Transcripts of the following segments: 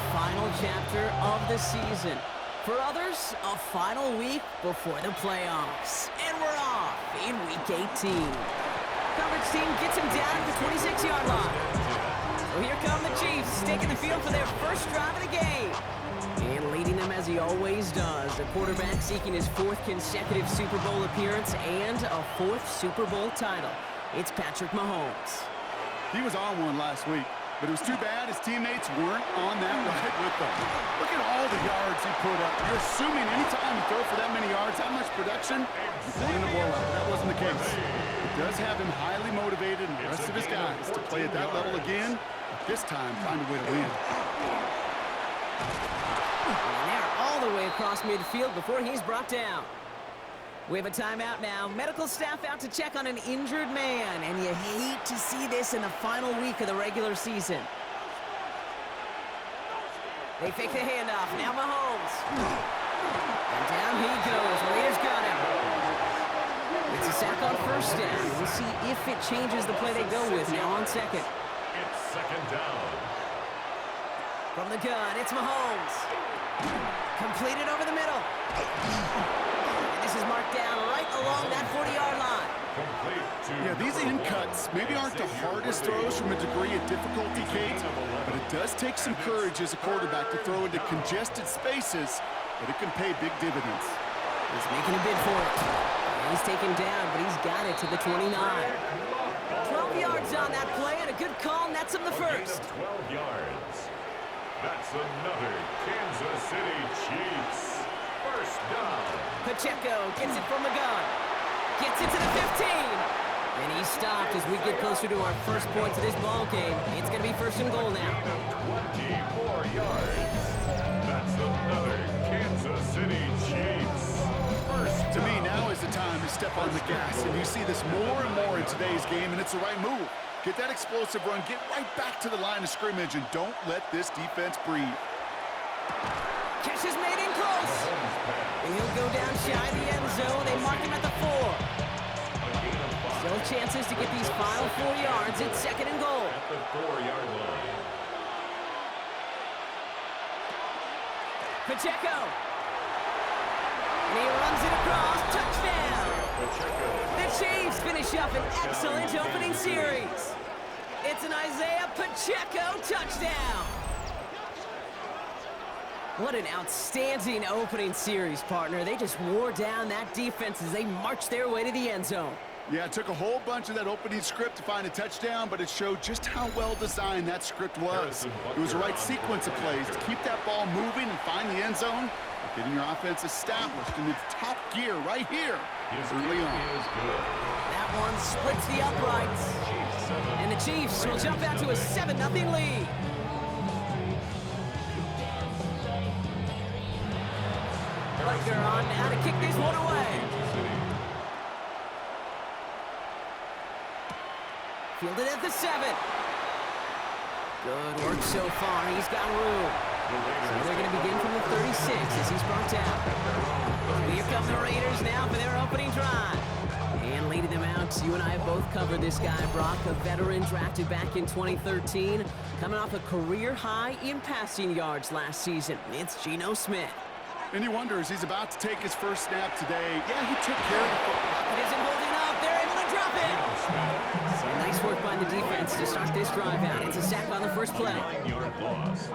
final chapter of the season. For others, a final week before the playoffs. And we're off in Week 18. Coverage team gets him down to the 26-yard line. So here come the Chiefs, taking the field for their first drive of the game. And leading them as he always does, a quarterback seeking his 4th consecutive Super Bowl appearance and a 4th Super Bowl title. It's Patrick Mahomes. He was on one last week, but it was too bad his teammates weren't on that ride with them. Look at all the yards he put up. You're assuming anytime you throw for that many yards, that much production, you're going to blow out. That wasn't the case. It does have him highly motivated and the rest of his guys to play at that level again, but this time find a way to win. And they're all the way across midfield before he's brought down. We have a timeout now. Medical staff out to check on an injured man, and you hate to see this in the final week of the regular season. They fake the handoff. Now Mahomes. And down he goes. Raiders got him. It's a sack on first down. We'll see if it changes the play they go with now on second. It's second down. From the gun, it's Mahomes. Completed over the middle. This is marked down right along that 40-yard line. Yeah, these in cuts maybe aren't the hardest throws from a degree of difficulty, Kate, but it does take some courage as a quarterback to throw into congested spaces, but it can pay big dividends. He's making a bid for it. He's taken down, but he's got it to the 29. 12 yards on that play, and a good call nets him the first. 12 yards. That's another Kansas City Chiefs. First down. Pacheco gets it from the gun. Gets it to the 15. And he's stopped as we get closer to our first points of this ball game. It's going to be first and goal now. 24 yards. That's another Kansas City Chiefs. First To me, now is the time to step on the gas, and you see this more and more in today's game, and it's the right move. Get that explosive run, get right back to the line of scrimmage, and don't let this defense breathe. Catch is made in close. And he'll go down shy of the end zone. They mark him at the 4. Still chances to get these final 4 yards. It's second and goal. at the 4-yard line. Pacheco. And he runs it across. Touchdown. The Chiefs finish up an excellent opening series. It's an Isaiah Pacheco touchdown. What an outstanding opening series, partner. They just wore down that defense as they marched their way to the end zone. Yeah, it took a whole bunch of that opening script to find a touchdown, but it showed just how well designed that script was. It was the right sequence of plays to keep that ball moving and find the end zone, getting your offense established in its top gear right here early on. That one splits the uprights. And the Chiefs will jump out to a 7-0 lead. Butker on now to kick this one away. Fielded at the 7. Good work so far. He's got room. So they're going to begin from the 36 as he's brought down. Here come the Raiders now for their opening drive. And leading them out, you and I have both covered this guy, Brock, a veteran drafted back in 2013, coming off a career high in passing yards last season. It's Geno Smith. And you wonder, as he's about to take his first snap today, yeah, he took care of the football. It isn't holding up. They're able to drop it. And nice work by the defense to start this drive out. It's a sack on the first play.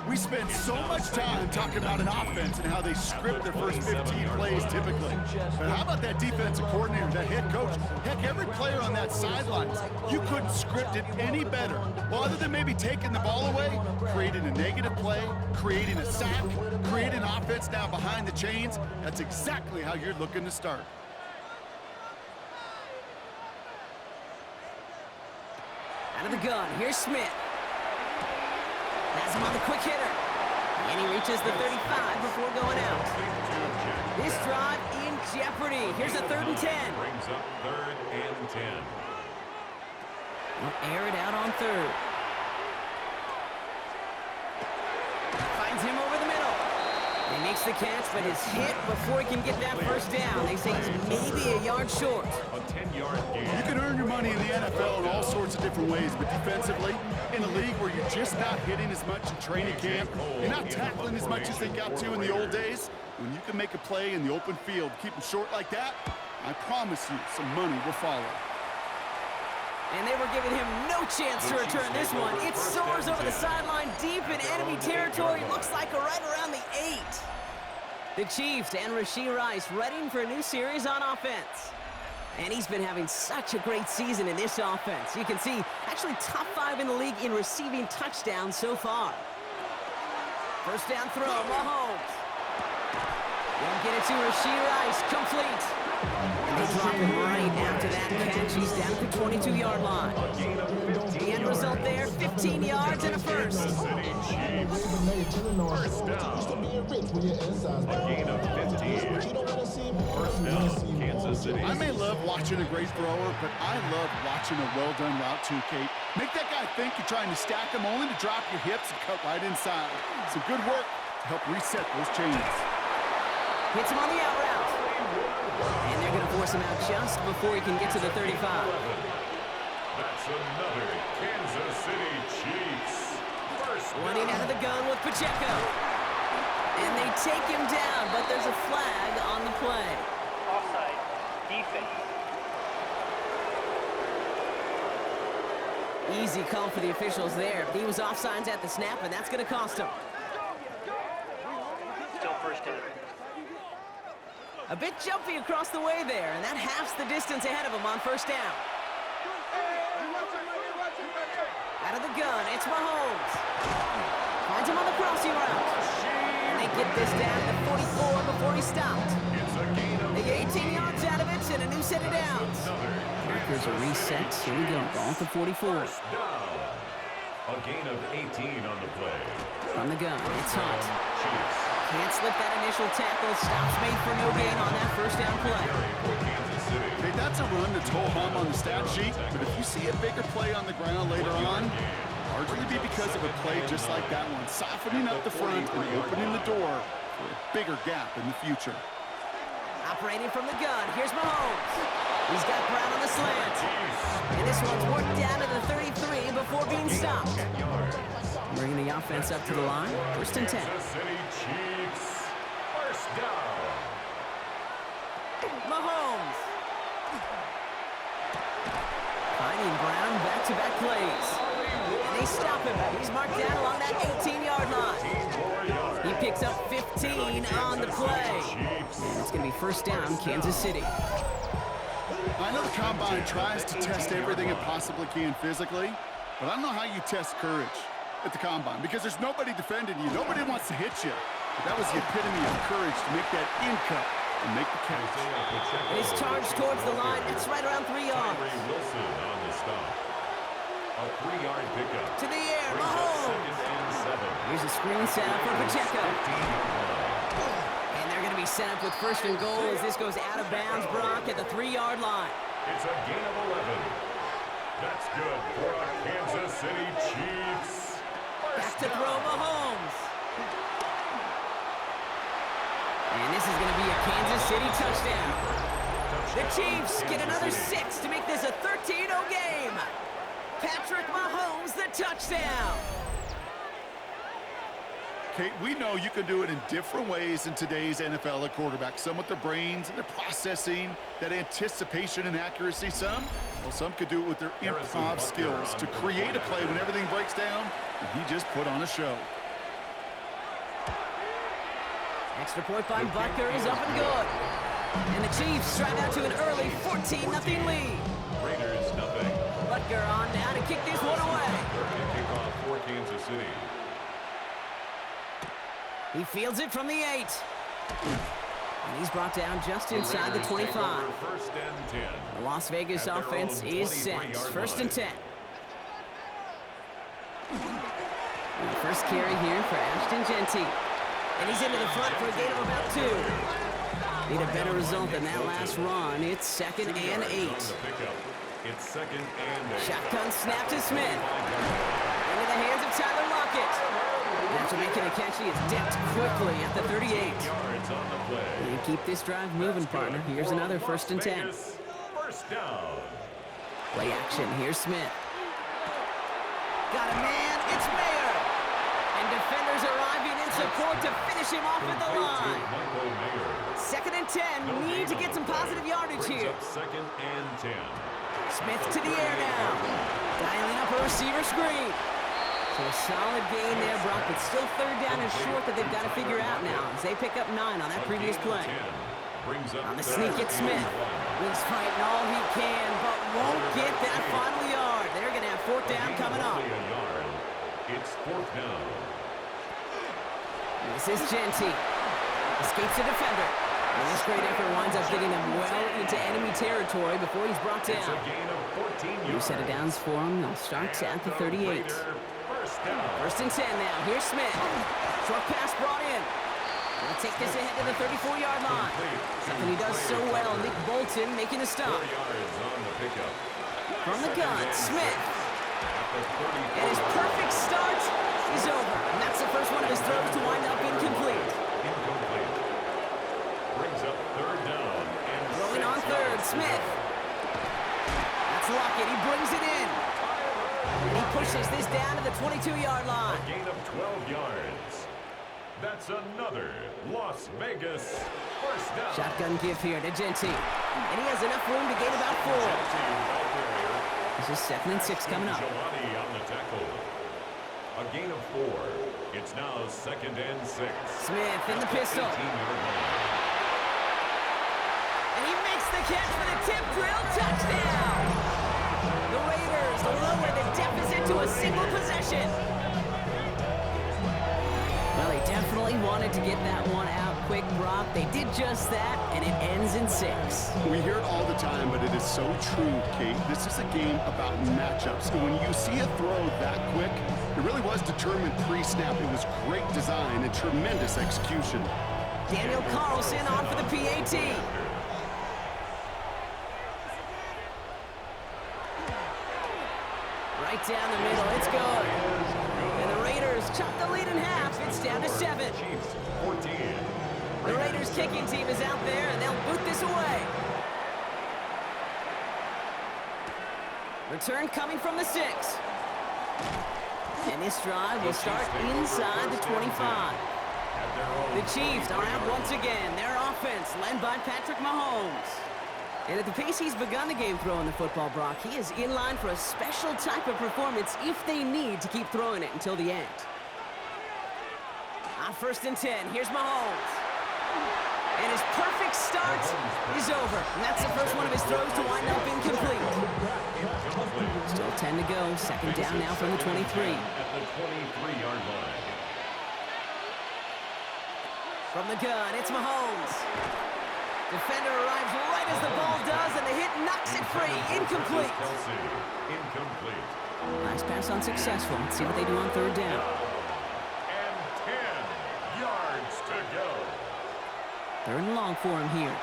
We spend so much time talking about an offense and how they script their first 15 plays typically. But how about that defensive coordinator, that head coach? Heck, every player on that sideline, you couldn't script it any better. Well, other than maybe taking the ball away, creating a negative play, creating a sack, creating offense now behind the chains, that's exactly how you're looking to start. Out of the gun, here's Smith. Has him on the quick hitter. And he reaches the 35 before going out. This drive in jeopardy. Here's a 3rd and 10. Brings up 3rd and 10. We'll air it out on 3rd. Finds him over the middle. They make makes the catch, but is hit before he can get that first down. They say he's maybe a yard short. A 10-yard gain. You can earn your money in the NFL in all sorts of different ways, but defensively, in a league where you're just not hitting as much in training camp, you're not tackling as much as they got to in the old days, when you can make a play in the open field, keep them short like that, I promise you some money will follow. And they were giving him no chance to return this one. It soars over the sideline deep in enemy territory. Looks like right around the 8. The Chiefs and Rashee Rice readying for a new series on offense. And he's been having such a great season in this offense. You can see, actually top 5 in the league in receiving touchdowns so far. First down throw, Mahomes. They'll get it to Rashee Rice, complete. And they drop him right after that catch. He's down at the 22-yard line. The end result there, 15 yards and a first. First down. A gain of 15. First down, Kansas City. I may love watching a great thrower, but I love watching a well-done route too, Kate. Make that guy think you're trying to stack him only to drop your hips and cut right inside. Some good work to help reset those chains. Hits him on the out route. And they're going to force him out just before he can get to the 35. That's another Kansas City Chiefs. First Running out of the gun with Pacheco. And they take him down, but there's a flag on the play. Offside. Defense. Easy call for the officials there. He was offsides at the snap, and that's going to cost him. Still first down. A bit jumpy across the way there, and that halves the distance ahead of him on first down. Out of the gun, it's Mahomes. Finds him on the crossing route. And they get this down to 44 before he stopped. It's a gain of They get 18 yards out of it and a new set of downs. Packers are reset. Here we go. Ball at the 44. first down. A gain of 18 on the play. From the gun, it's Hunt. Chiefs. Can't slip that initial tackle. Stops made for no gain on that first down play. For Kansas City. Hey, that's a run that's ho-hum on the stat sheet, but if you see a bigger play on the ground later on, largely be because of a play just like that one, softening up the front and opening the door for a bigger gap in the future. Operating from the gun, here's Mahomes. He's got Brown on the slant. And this one's worked down to the 33 before being stopped. Bringing the offense up to the line. First and 10. Kansas City Chiefs. First down. Mahomes. Finding Brown back-to-back plays. And they stop him. He's marked down along that 18-yard line. He picks up 15 on the play. And it's going to be first down, Kansas City. I know the Combine tries to test everything it possibly can physically, but I don't know how you test courage at the Combine because there's nobody defending you. Nobody wants to hit you. But that was the epitome of courage to make that in-cut and make the catch. And he's charged towards the line. It's right around 3 yards. Henry Wilson on the stop. A 3-yard pickup. To the air, Brings up Mahomes. second and 7. Here's a screen set up for Pacheco. 15-yard line. And they're going to be set up with first and goal as this goes out of bounds, Brock, at the 3-yard line. It's a gain of 11. That's good for a Kansas City Chiefs. Back to throw, Mahomes. And this is going to be a Kansas City touchdown. The Chiefs get another 6 to make this a 13-0 game. Patrick Mahomes, the touchdown. Kate, we know you can do it in different ways in today's NFL at quarterback. Some with their brains and their processing, that anticipation and accuracy. Some could do it with their improv skills to create a play when everything breaks down, and he just put on a show. Extra point by Butker is up and good. And the Chiefs drive out to an early 14-0 lead. Raiders nothing. Butker on down to kick this one away. Kickoff for Kansas City. He fields it from the 8. And he's brought down just inside the 25. First and 10. The Las Vegas At their offense own is set. 23-yard First line. and 10. And the first carry here for Ashton Genty. And he's into the front for a gain of about 2. Need a better result than that last run. It's second and 8. On the pickup. It's second and 8. Shotgun snap to Smith. Into the hands of Tyler Lockett. After making a catch, he is decked quickly at the 38. Yards on the play. And keep this drive moving, partner. Here's another 1st and 10. First down. Play action. Here's Smith. Got a man. It's Mayer. And defenders arriving in support to finish him off at the line. Michael Mayer. 2nd and 10. Need to get some positive yardage Brings here. up 2nd and 10. Smith to the air now. Dialing up a receiver screen. So a solid gain there, Brock, but still 3rd down and short that they've got to figure out now as they pick up 9 on that previous play. On the sneak, it's Smith. He's fighting all he can, but won't get that final yard. They're going to have 4th down coming up. It's 4th down. This is Genty. Escapes the defender. And this great effort winds up getting him well into enemy territory before he's brought It's a down. gain of 14 New yards. set of downs for him. They'll start at the 38. First down. 1st and 10 now. Here's Smith. Short pass brought in. He'll take this ahead to the 34-yard line. Something he does so well. Nick Bolton making a stop. 4 yards on the pickup. From the gun, Smith. At the 34. And his perfect start is over. And that's the first one of his throws to wind up incomplete. Incomplete. Brings up 3rd down. And Throwing on 3rd, Smith. That's Lockett. He brings it in. And he pushes this down to the 22-yard line. Gain of 12 yards. That's another Las Vegas first down. Shotgun give here to Genty. And he has enough room to gain about 4. This is 2nd and 6 coming up. Jelani on the tackle. A gain of 4. It's now 2nd and 6. Smith in the pistol. 18-yard line. And he makes the catch for the tip drill touchdown. The Raiders lower the deficit to a single possession. Well, they definitely wanted to get that one out quick, Brock. They did just that, and it ends in 6. We hear it all the time, but it is so true, Kate. This is a game about matchups. And when you see a throw that quick, it really was determined pre-snap. It was great design and tremendous execution. Daniel Carlson on for the PAT. Right down the middle, it's good. And the Raiders chop the lead in half. It's down to 7. Chiefs 14. The Raiders kicking team is out there, and they'll boot this away. Return coming from the 6. And this drive will start inside the 25. The Chiefs are out once again. Their offense led by Patrick Mahomes. And at the pace he's begun the game throwing the football, Brock, he is in line for a special type of performance if they need to keep throwing it until the end. On 1st and 10, here's Mahomes. And his perfect start is over. And that's the first one of his throws to wind up incomplete. Still 10 to go. 2nd down now from the 23. At the 23-yard line. From the gun, it's Mahomes. Defender arrives right as the ball does, and the hit knocks it free. Incomplete. Kelsey. Incomplete. Nice pass unsuccessful. Let's see what they do on 3rd down. And 10 yards to go. 3rd and long for him here.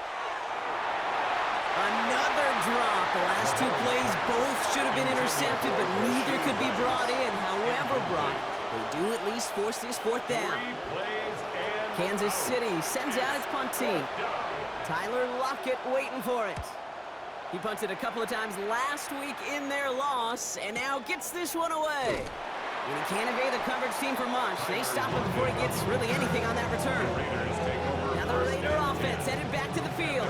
Another drop. The last 2 plays both should have been intercepted, but neither could be brought in. However, Brock, they do at least force this 4th down. 3 plays and Kansas City sends out its punt team. Tyler Lockett waiting for it. He punted a couple of times last week in their loss, and now gets this one away. And he can't evade the coverage team for much. They stop him before he gets really anything on that return. Raiders take over. Now the Raider offense headed back to the field.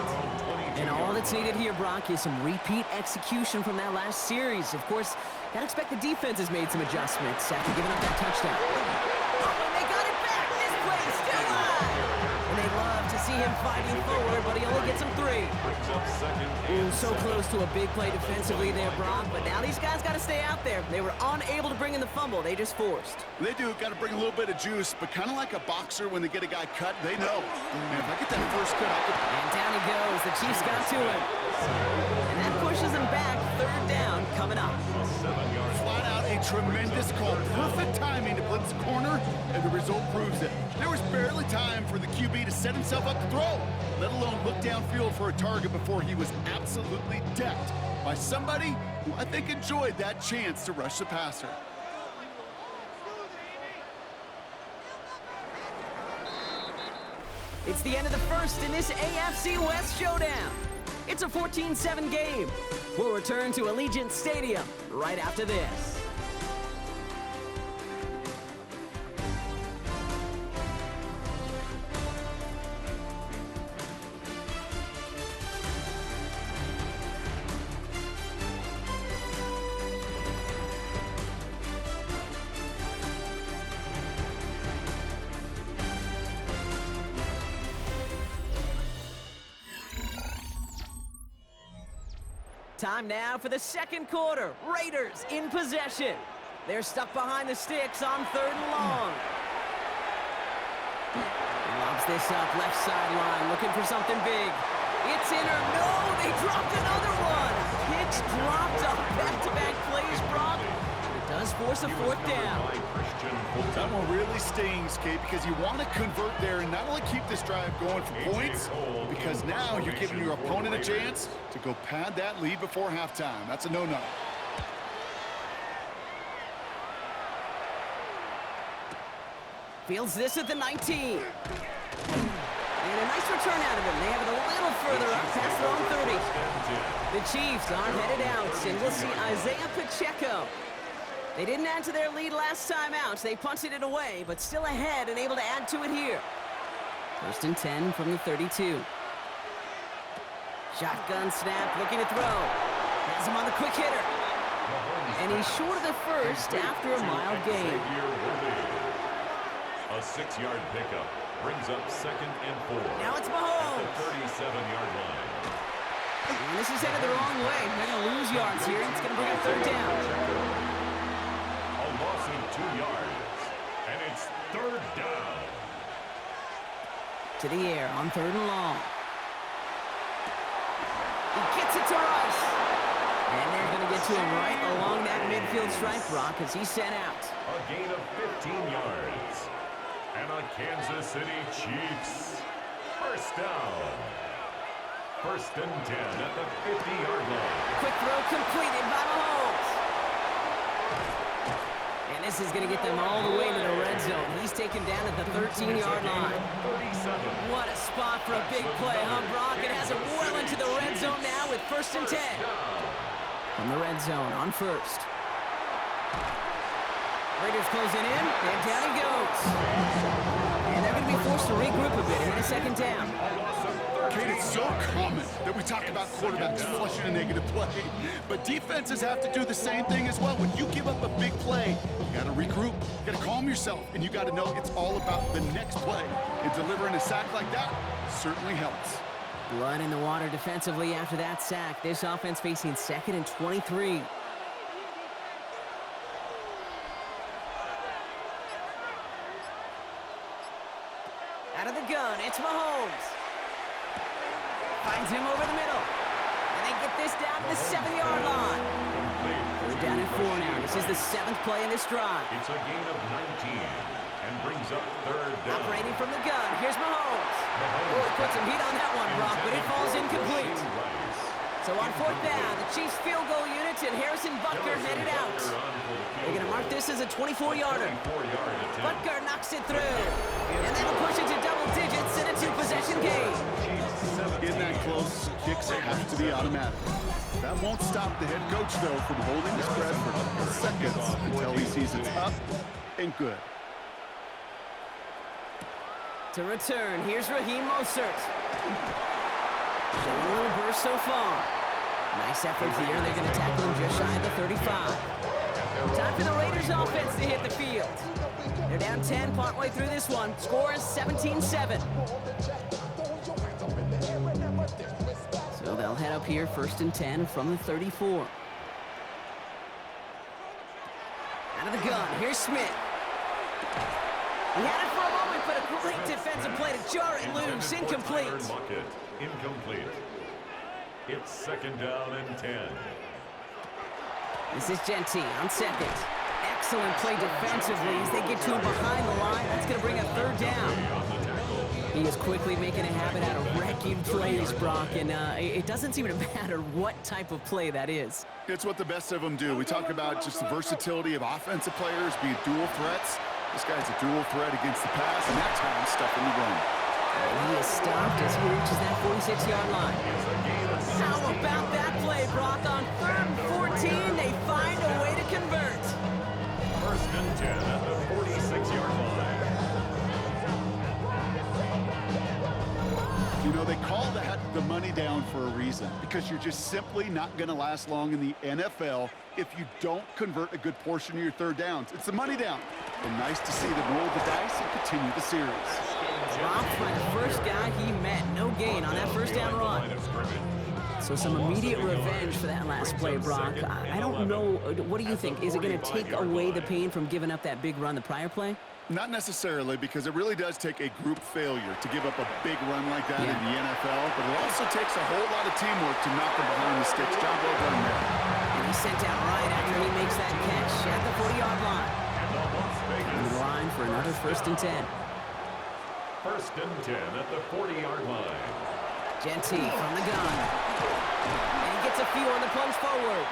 And all that's needed here, Brock, is some repeat execution from that last series. Of course, gotta expect the defense has made some adjustments after giving up that touchdown. Oh, and they got it back. This play is still alive. And they love to see him fighting forward, but he only gets him 3. Brings up 2nd Ooh, and so close to a big play defensively there, Brock. But now these guys got to stay out there. They were unable to bring in the fumble. They just forced. They do got to bring a little bit of juice, but kind of like a boxer when they get a guy cut, they know. Man, if I get that first cut, I could... And down he goes. The Chiefs got to him. And that pushes him back. 3rd down coming up. 7-yard Flat out a tremendous call. Perfect timing to blitz the corner, and the result proves it. There was barely time for the QB to set himself up to throw, let alone look downfield for a target before he was absolutely decked by somebody who I think enjoyed that chance to rush the passer. It's the end of the first in this AFC West showdown. It's a 14-7 game. We'll return to Allegiant Stadium right after this. Time now for the second quarter. Raiders in possession. They're stuck behind the sticks on 3rd and long. Lobs this up, left sideline, looking for something big. It's in or no, they dropped another one. Pitch dropped on back-to-back plays, Brock. It does force a 4th down. That one really stings, Kate, because you want to convert there and not only keep this drive going for points, because now you're giving your opponent a chance to go pad that lead before halftime. That's a no-no. Fields this at the 19. And a nice return out of him. They have it a little further up past their own 30. The Chiefs are headed out, and we'll see Isaiah Pacheco. They didn't add to their lead last time out. They punted it away, but still ahead and able to add to it here. 1st and 10 from the 32. Shotgun snap, looking to throw. Has him on the quick hitter. And he's short of the first after a mild gain. A 6-yard pickup brings up 2nd and 4. Now it's Mahomes. At the 37-yard line. And this is headed the wrong way. They're going to lose yards here. It's going to bring up 3rd down. A loss of 2 yards, and it's 3rd down. To the air on 3rd and long. He gets it to Rice. And they're going to get to him right along that midfield stripe, Brock, as he's sent out. A gain of 15 yards. And a Kansas City Chiefs 1st down. 1st and 10 at the 50-yard line. Quick throw completed by Mahomes. And this is going to get them all the way to the red zone. He's taken down at the 13-yard line. What a spot for a big play, huh, Brock? It has it well into the red zone now with 1st and 10. From the red zone on 1st. Raiders closing in, and down he goes. And they're going to be forced to regroup a bit in a 2nd down. Kate, it's so common that we talk about quarterbacks flushing a negative play, but defenses have to do the same thing as well. When you give up a big play, you got to regroup, you got to calm yourself, and you got to know it's all about the next play. And delivering a sack like that certainly helps. Blood in the water defensively after that sack. This offense facing 2nd and 23. Out of the gun, it's Mahomes. Finds him over the middle. And they get this down to the 7-yard line. They're down at 4 now. This is the 7th play in this drive. It's a gain of 19 and brings up 3rd down. Operating from the gun, here's Mahomes. Oh, he puts some heat on that one, Brock, but it falls incomplete. So on 4th down, the Chiefs field goal unit and Harrison Butker headed out. They're going to mark this as a 24-yarder. Butker knocks it through. And that'll push it to double digits in a 2-possession game. Getting that close, kicks have to be automatic. That won't stop the head coach, though, from holding the spread for seconds until he sees it's up and good. To return, here's Raheem Mostert. Showing a little burst so far. Nice effort here. They're going to tackle him just shy of the 35. Time for the Raiders offense to hit the field. They're down 10 partway through this one. Score is 17-7. So they'll head up here 1st and 10 from the 34. Out of the gun, here's Smith. He had it for a moment, but a great defensive play to jar it loose. Incomplete. Incomplete. It's 2nd down and 10. This is Genty on 2nd. Excellent play defensively as they get to him behind the line. That's going to bring up 3rd down. He is quickly making a habit out of wrecking plays, Brock, and it doesn't seem to matter what type of play that is. It's what the best of them do. We talk about just the versatility of offensive players being dual threats. This guy's a dual threat against the pass, and that time stuff in the run. And he is stopped as he reaches that 46-yard line. How about that play, Brock? On 3rd and 14, they find a way to convert. 1st and 10 at the 46-yard line. You know, they call that the money down for a reason, because you're just simply not going to last long in the NFL if you don't convert a good portion of your 3rd downs. It's the money down. And nice to see them roll the dice and continue the series. Dropped by the first guy he met. No gain on that 1st down run. So some immediate revenge for that last play, Brock. I don't know. What do you think? Is it going to take away the pain from giving up that big run the prior play? Not necessarily, because it really does take a group failure to give up a big run like that in the NFL, but it also takes a whole lot of teamwork to knock them behind the sticks. Job well done there. And he's sent out right after he makes that catch at the 40-yard line. On the line for another 1st and 10. 1st and 10 at the 40-yard line. Genty from the gun. And he gets a few on the plunge forward.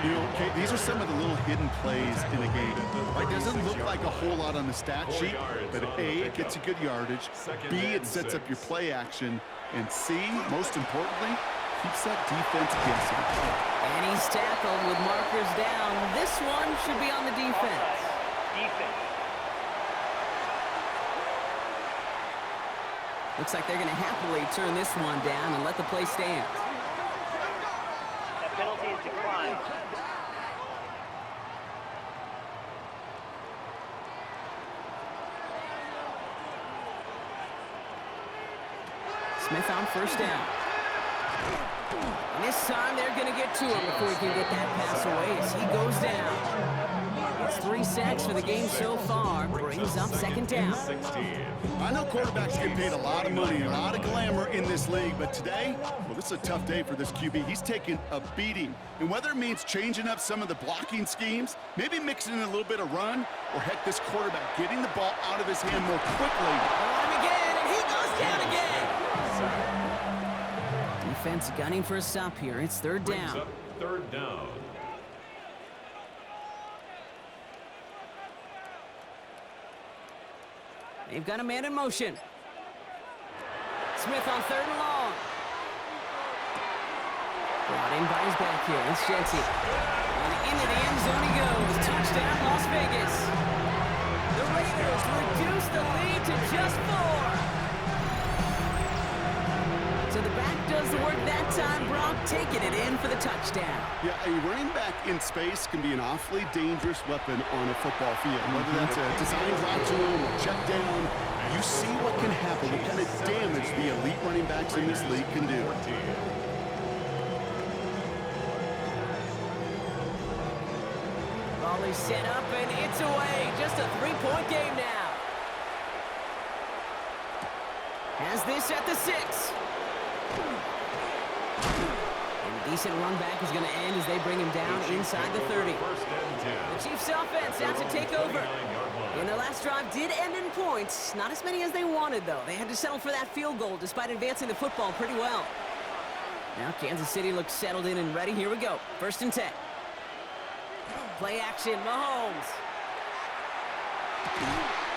You know, okay, these are some of the little hidden plays in a game. Right, doesn't look like a whole lot on the stat sheet, but A, it gets you good yardage, B, it sets up your play action, and C, most importantly, keeps that defense guessing. And he's tackled with markers down. This one should be on the defense. Defense. Looks like they're going to happily turn this one down and let the play stand. That penalty is declined. Smith on 1st down. And this time they're going to get to him before he can get that pass away as he goes down. It's 3 sacks for the game so far. Brings up 2nd down. I know quarterbacks get paid a lot of money, a lot of glamour in this league, but today, well, this is a tough day for this QB. He's taking a beating. And whether it means changing up some of the blocking schemes, maybe mixing in a little bit of run, or heck, this quarterback getting the ball out of his hand more quickly. On again, and he goes down again. Defense gunning for a stop here. It's 3rd down. 3rd down. They've got a man in motion. Smith on 3rd and long. Brought in by his back here. It's Genty. And into the end zone he goes. Touchdown, Las Vegas. The Raiders reduce the lead to just 4. So the back does the work that time. Brock taking it in for the touchdown. Yeah, a running back in space can be an awfully dangerous weapon on a football field. Whether that's a design drop to him or check down, you see what can happen, what kind of damage the elite running backs in this league can do. Ball is set up and it's away. Just a 3-point game now. Has this at the 6. And a decent run back is going to end as they bring him down inside the 30. The Chiefs offense out to take over. And their last drive did end in points. Not as many as they wanted, though. They had to settle for that field goal despite advancing the football pretty well. Now Kansas City looks settled in and ready. Here we go. 1st and 10. Play action, Mahomes.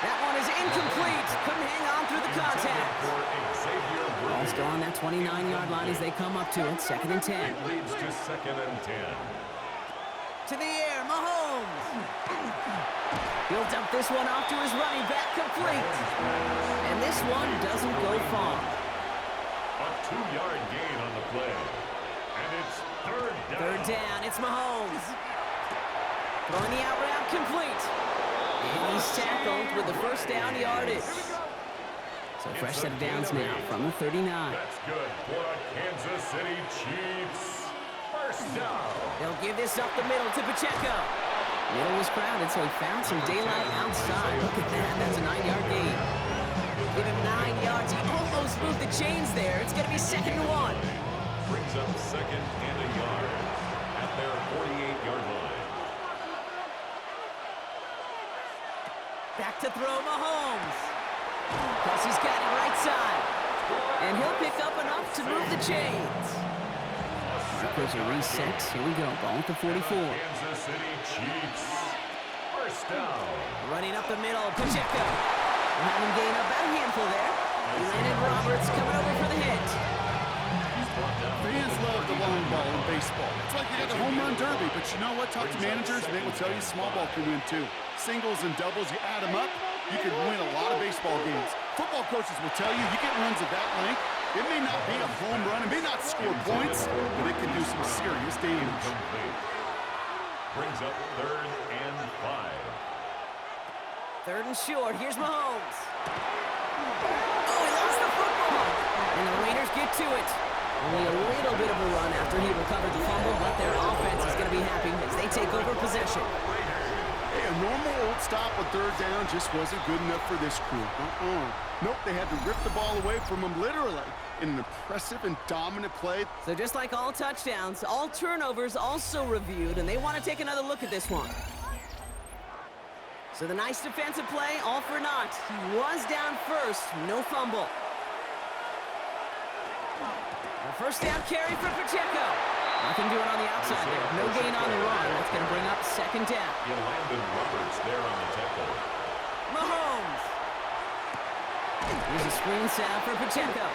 That one is incomplete. Couldn't hang on through the contact. Ball's go on that 29-yard line as they come up to it. 2nd and 10. Leads to 2nd and 10. To the air, Mahomes. He'll dump this one off to his running back, complete. And this one doesn't go far. A 2-yard gain on the play. And it's 3rd down. 3rd down, it's Mahomes. Throwing the out route, complete. And he's tackled with the 1st down yardage. So fresh set of downs now from the 39. That's good for the Kansas City Chiefs. 1st down. They'll give this up the middle to Pacheco. Middle was crowded, so he found some daylight outside. Look at that. That's a 9-yard gain. Give him 9 yards. He almost moved the chains there. It's going to be 2nd and 1. Brings up 2nd and a yard at their 48-yard line. Back to throw, Mahomes. Plus he's got it right side. And he'll pick up enough to move the chains. Markers are reset. Here we go. Ball at the 44. Kansas City Chiefs. 1st down. Running up the middle, Pacheco. We'll have him gain about a handful there. Landon Roberts coming over for the hit. Fans love the long ball in baseball. It's like you got the home run derby, but you know what? Talk to managers, and they will tell you small ball can win too. Singles and doubles, you add them up, you can win a lot of baseball games. Football coaches will tell you get runs of that length. It may not be a home run, it may not score points, but it can do some serious damage. Brings up 3rd and 5. 3rd and short. Here's Mahomes. Oh, he lost the football. And the Raiders get to it. Only a little bit of a run after he recovered the fumble, but their offense is going to be happy as they take over possession. Hey, a normal old stop with 3rd down just wasn't good enough for this crew. Nope, they had to rip the ball away from him literally in an impressive and dominant play. So just like all touchdowns, all turnovers also reviewed, and they want to take another look at this one. So the nice defensive play, all for naught. He was down first, no fumble. A 1st down carry for Pacheco. Nothing doing on the outside there. No gain on the run. That's going to bring up 2nd down. Landon Roberts there on the tackle. Mahomes. Here's a screen set for Pacheco.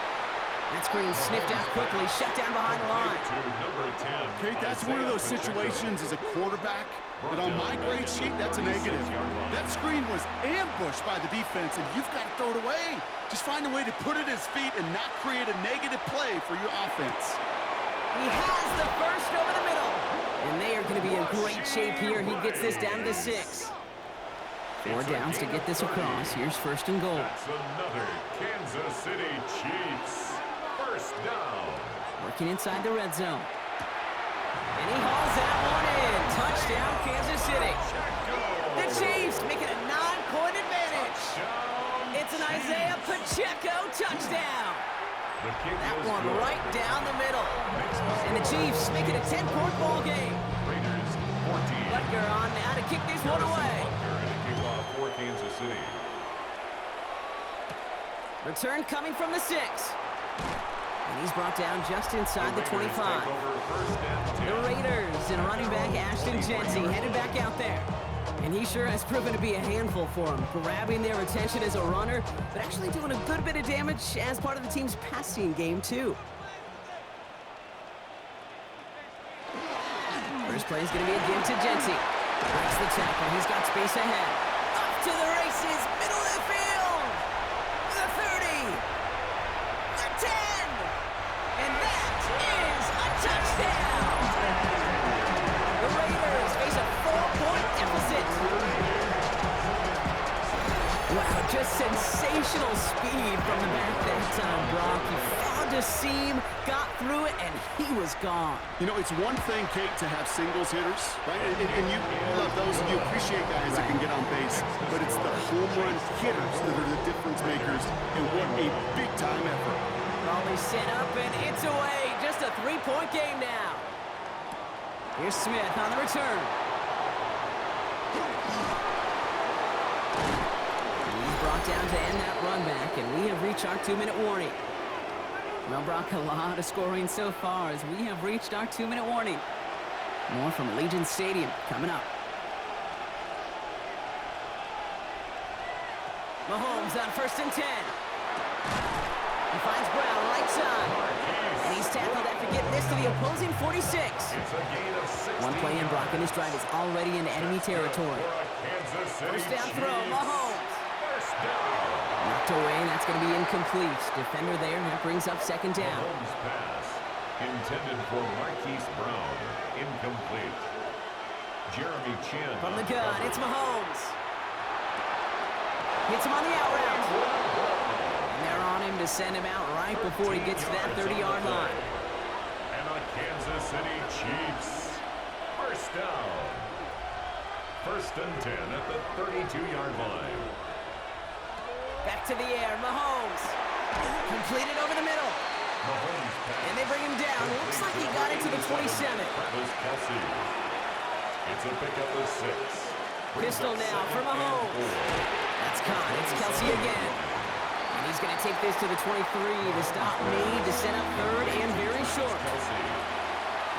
That screen sniffed out quickly, shut down behind the line. To number 10. Kate, that's one of those situations as a quarterback that on my grade sheet, that's a negative. That screen was ambushed by the defense, and you've got to throw it away. Just find a way to put it at his feet and not create a negative play for your offense. He has the first over the middle. And they are going to be in great shape here. He gets this down to 6. 4 downs to get this across. Here's 1st and goal. That's another Kansas City Chiefs 1st down. Working inside the red zone. And he hauls that one in. Touchdown, Kansas City. The Chiefs making a 9-point advantage. It's an Isaiah Pacheco touchdown. That one right down the middle. And the Chiefs make it a 10-point ball game. Raiders 14. Butker on now to kick this one away. Kickoff for Kansas City. Return coming from the 6. And he's brought down just inside the 25. The Raiders and running back Ashton Jeanty headed back out there. And he sure has proven to be a handful for him, grabbing their attention as a runner, but actually doing a good bit of damage as part of the team's passing game, too. First play is going to be a give to Jeanty. Breaks the tackle. He's got space ahead. Up to the races, middle of the field. The 30. The 10. And that is a touchdown. The Raiders face a 4-point deficit. Wow, just sensational speed from the back that time, Brock. He found a seam, got through it, and he was gone. You know, it's one thing, Kate, to have singles hitters, right? And you love those, and you appreciate guys that can get on base. But it's the home run hitters that are the difference makers, and what a big-time effort. Raleigh set up, and it's away. Just a 3-point game now. Here's Smith on the return. He's brought down to end that run back, and we have reached our 2-minute warning. Well, Brock, a lot of scoring so far as we have reached our 2-minute warning. More from Allegiant Stadium coming up. Mahomes on 1st and 10. He finds Brown right side. And he's tackled after getting this to the opposing 46. One play in, Brock, and this drive is already in enemy territory. First down throw, Mahomes. Knocked away, and that's going to be incomplete. Defender there, and that brings up 2nd down. Mahomes pass intended for Marquise Brown. Incomplete. Jeremy Chin. From the gun, it's Mahomes. Hits him on the out route. And they're on him to send him out right before he gets to that 30-yard line. And a Kansas City Chiefs 1st down. 1st and 10 at the 32-yard line. Back to the air, Mahomes. Completed over the middle. And they bring him down. Looks like he got into the 27. Travis Kelce. It's a pickup of 6. Pistol now for Mahomes. That's caught. It's Kelce again. And he's going to take this to the 23. The stop made to set up 3rd and very short.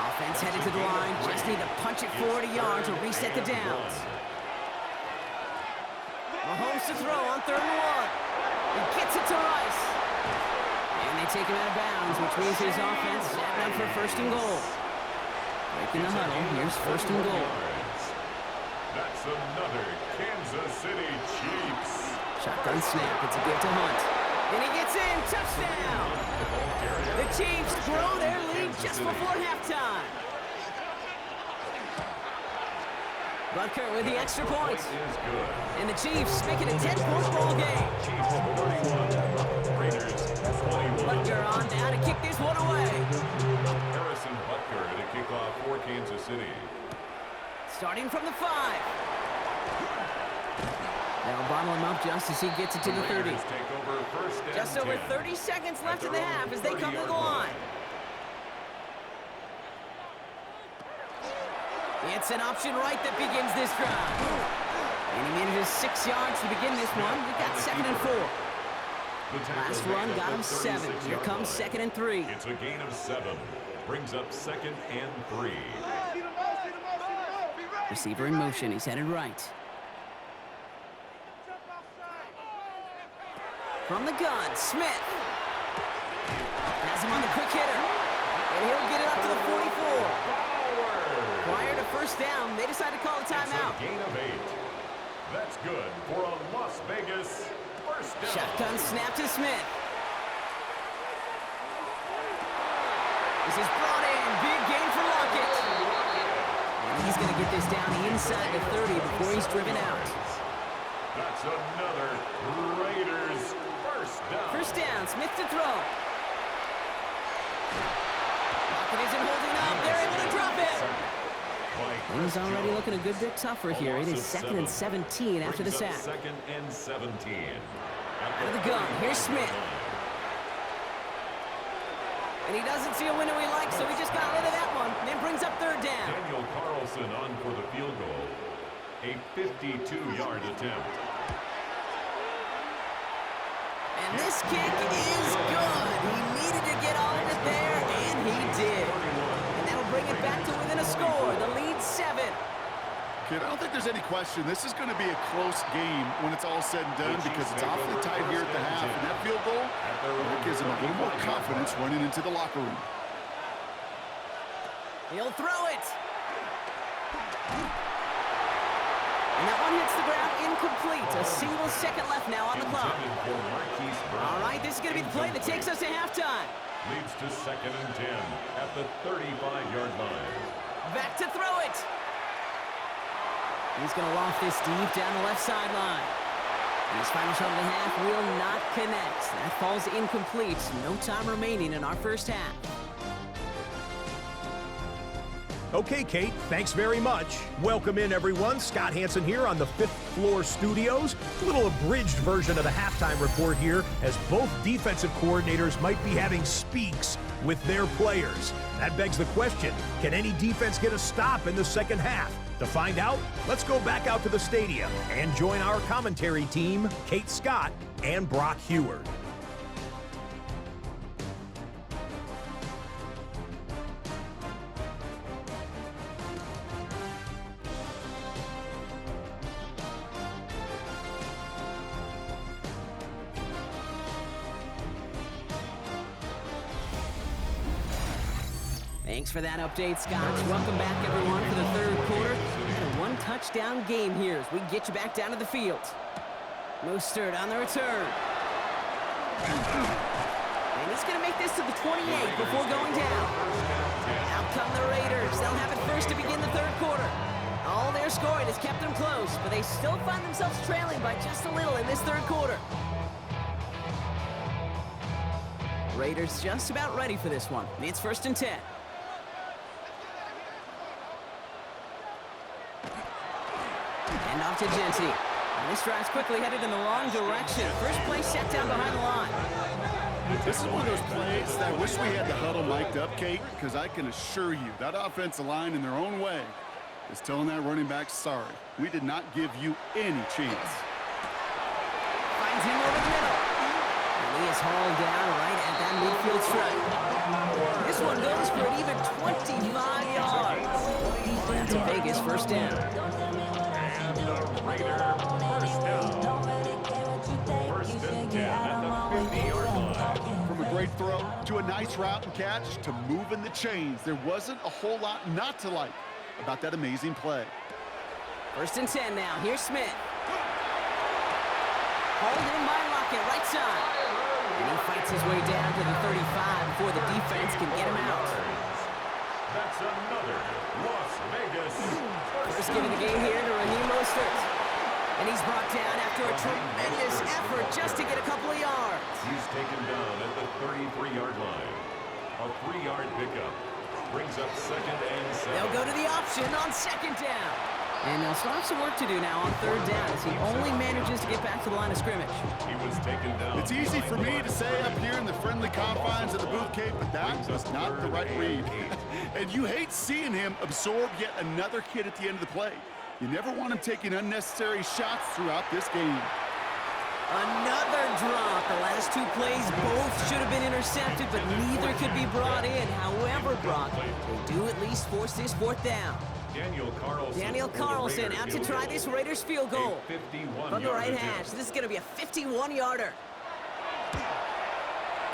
Offense headed to the line. Just need to punch it forward a yard to reset the downs. Mahomes to throw on 3rd and 1. He gets it to Rice. take him out of bounds, which means his offense setting up for first and goal. Breaking the huddle, here's first and goal. That's another Kansas City Chiefs. Shotgun snap, it's a give to Hunt. And he gets in, touchdown! The Chiefs grow their lead just before halftime. Butker with the extra point. And the Chiefs make it a 10-point ball game. Butker on down to kick this one away. Harrison Butker to kick off for Kansas City. Starting from the 5. They'll bottle him up just as he gets it to the 30. Just over 30 seconds left in the half as they come to the line. It's an option right that begins this drive. And he manages 6 yards to begin this one. We got 2nd and 4. Last run got him 7. Here comes 2nd and 3. It's a gain of 7. Brings up 2nd and 3. Receiver in motion. He's headed right. From the gun, Smith. Has him on the quick hitter. And he'll get it up to the 44. Prior to first down, they decide to call a timeout. It's a gain of 8. That's good for a Las Vegas first down. Shotgun snap to Smith. This is brought in. Big gain for Lockett. And he's going to get this down inside the 30 before he's driven out. That's another Raiders first down. First down, Smith to throw. Lockett isn't holding up. They're able to drop it. Things already looking a good bit tougher here. It is 2nd and 17 after the sack. 2nd and 17. Out of the gun, here's Smith. And he doesn't see a window he likes, so he just got rid of that one. And then brings up 3rd down. Daniel Carlson on for the field goal. A 52-yard attempt. And this kick is good. He needed to get all of it there, and he did. And that'll bring it back to within a score. The lead 7. Kid, I don't think there's any question. This is going to be a close game when it's all said and done because it's awfully tight here at the half. And that field goal, it gives him a little more confidence running into the locker room. He'll throw it. And that one hits the ground incomplete. A single second left now on the clock. All right, this is going to be the play that takes us to halftime. Leads to 2nd and 10 at the 35-yard line. Back to throw it. He's going to loft this deep down the left sideline. And his final shot of the half will not connect. That falls incomplete. No time remaining in our first half. Okay, Kate, thanks very much. Welcome in, everyone. Scott Hansen here on the 5th floor studios. A little abridged version of the halftime report here, as both defensive coordinators might be having speaks with their players. That begs the question, can any defense get a stop in the second half? To find out, let's go back out to the stadium and join our commentary team, Kate Scott and Brock Heward. Thanks for that update, Scott. Welcome back, everyone, for the 3rd quarter. A one-touchdown game here as we get you back down to the field. Mostert on the return. And he's going to make this to the 28 before going down. Out come the Raiders. They'll have it first to begin the 3rd quarter. All their scoring has kept them close, but they still find themselves trailing by just a little in this 3rd quarter. Raiders just about ready for this one. It's 1st and 10. And off to Genty. And this drive's quickly headed in the wrong direction. First play set down behind the line. This is one of those plays that I wish we had the huddle mic'd up, Kate, because I can assure you that offensive line in their own way is telling that running back, sorry, we did not give you any chance. Finds him over the middle. And he is hauled down right at that midfield stripe. This one goes for an even 25 yards. That's a Vegas first down. And the Raider first down. 1st and 10 at the 50-yard line. From a great great throw to a nice route and catch to moving the chains. There wasn't a whole lot not to like about that amazing play. 1st and 10 now. Here's Smith. Hold in by Lockett, right side. And he fights his way down to the 35 before the defense can get him out. That's another Las Vegas. First get of the game here to Raheem Mostert. And he's brought down after a tremendous effort just to get a couple of yards. He's taken down at the 33-yard line. A 3-yard pickup brings up 2nd and 7. They'll go to the option on 2nd down. And they'll still have some work to do now on 3rd down as he only manages to get back to the line of scrimmage. He was taken down. It's easy for me to say up here in the friendly confines of the booth, Kate, but that was not the right read. And you hate seeing him absorb yet another hit at the end of the play. You never want him taking unnecessary shots throughout this game. Another drop. The last 2 plays both should have been intercepted, but neither could be brought in. However, Brock, they do at least force this 4th down. Daniel Carlson out to try this Raiders field goal from the right hash. This is going to be a 51-yarder.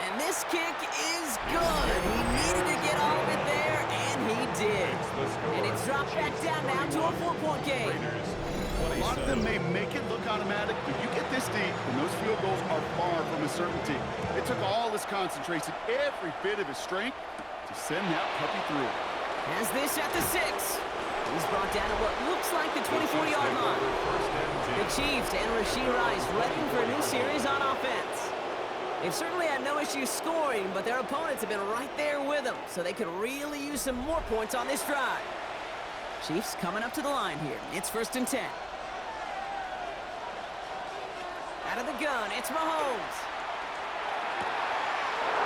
And this kick is good. He needed to get all of it there, and he did. And it's dropped back down now to a 4-point game. A lot of them may make it look automatic, but you get this deep, and those field goals are far from a certainty. It took all his concentration, every bit of his strength, to send that puppy through. Has this at the 6. He's brought down at what looks like the 24-yard line. The Chiefs and Rashee Rice ready for a new series on offense. They've certainly had no issue scoring, but their opponents have been right there with them, so they could really use some more points on this drive. Chiefs coming up to the line here. It's 1st and 10. Out of the gun, it's Mahomes.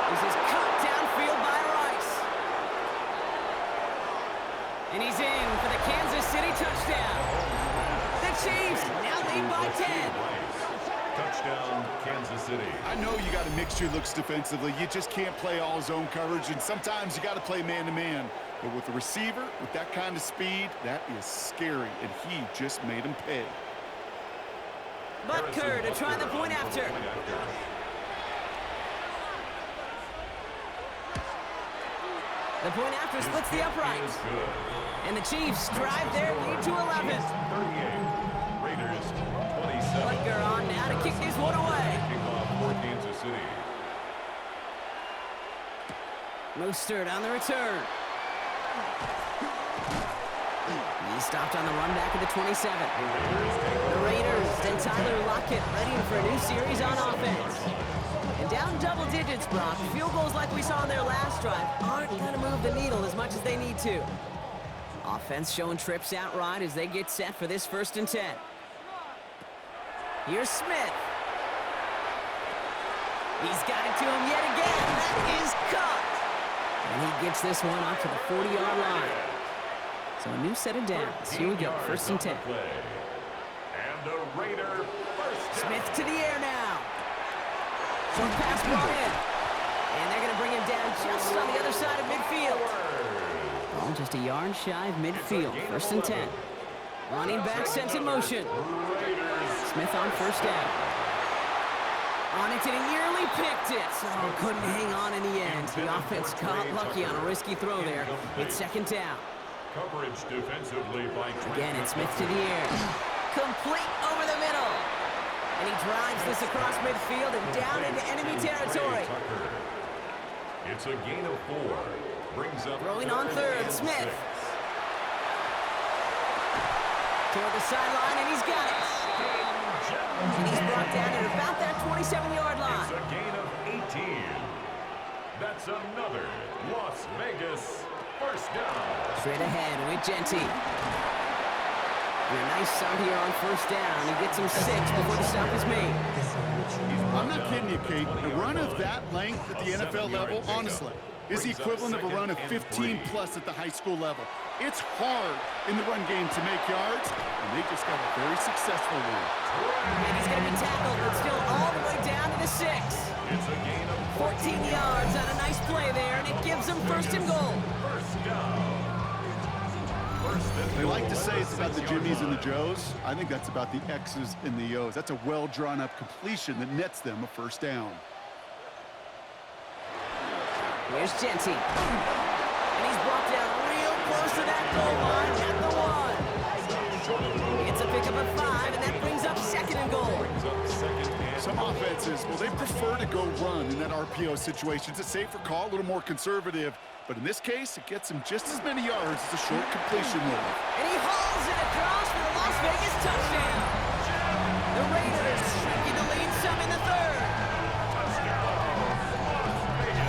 This is cut downfield by Rice. And he's in for the Kansas City touchdown. The Chiefs now lead by 10. Touchdown, Kansas City. I know you got to mix your looks defensively. You just can't play all zone coverage, and sometimes you got to play man-to-man. But with the receiver, with that kind of speed, that is scary, and he just made him pay. Butker to try the point after. The point after splits the uprights. And the Chiefs drive their lead to 11. 38. Raiders 27. Butker on now to kick this one away. Kickoff for Kansas City. Mostert on the return. He stopped on the run back at the 27. The Raiders and Tyler Lockett ready for a new series on offense. And down double digits, Brock. Field goals like we saw in their last drive aren't going to move the needle as much as they need to. Offense showing trips outright as they get set for this 1st and 10. Here's Smith. He's got it to him yet again. That is caught. And he gets this one up to the 40-yard line. So a new set of downs. Here we go, 1st and 10. And the Raider first. Smith to the air now. Short pass brought in. And they're going to bring him down just on the other side of midfield. Oh, just a yard shy of midfield. 1st and 10. Running back sent in motion. Smith on 1st down. On it, and he nearly picked it. Oh, couldn't hang on in the end. The offense caught lucky on a risky throw there. It's 2nd down. Coverage defensively by Again, it's Smith to the air. Complete over the middle. And he drives this across midfield and down into enemy territory. It's a gain of 4. Brings up Throwing on 3rd, Smith. Toward the sideline, and he's got it. And he's brought down at about that 27-yard line. It's a gain of 18. That's another Las Vegas first down. Straight ahead with Genty. And a nice start here on 1st down. He gets him 6 before the stop is made. I'm not kidding you, Kate. A run of that length at the NFL level, honestly, is the equivalent of a run of 15-plus at the high school level. It's hard in the run game to make yards, and they just got a very successful one. And he's going to be tackled, but still all the way down to the 6. It's a gain of 14 yards on a nice play there, and it gives them 1st and goal. first down. They like to say it's about the Jimmies and the Joes. I think that's about the X's and the O's. That's a well-drawn-up completion that nets them a 1st down. Here's Genty. And he's brought down real close to that goal line at the 1. It's a pickup of 5, and that brings up 2nd and goal. Some offenses, well, they prefer to go run in that RPO situation. It's a safer call, a little more conservative. But in this case, it gets him just as many yards as a short completion move. And he hauls it across for the Las Vegas touchdown. The Raiders shrinking the lead some in the 3rd.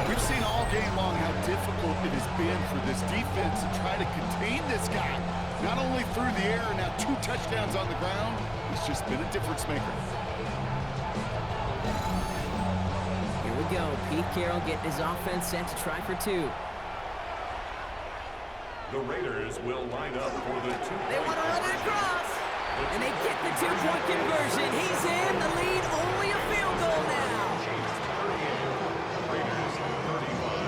We've seen all game long how difficult it has been for this defense to try to contain this guy. Not only through the air, now 2 touchdowns on the ground. He's just been a difference maker. Here we go. Pete Carroll getting his offense set to try for 2. The Raiders will line up for the 2. They want to run it across. And they get the 2-point conversion. He's in the lead. Only a field goal now. Raiders 35.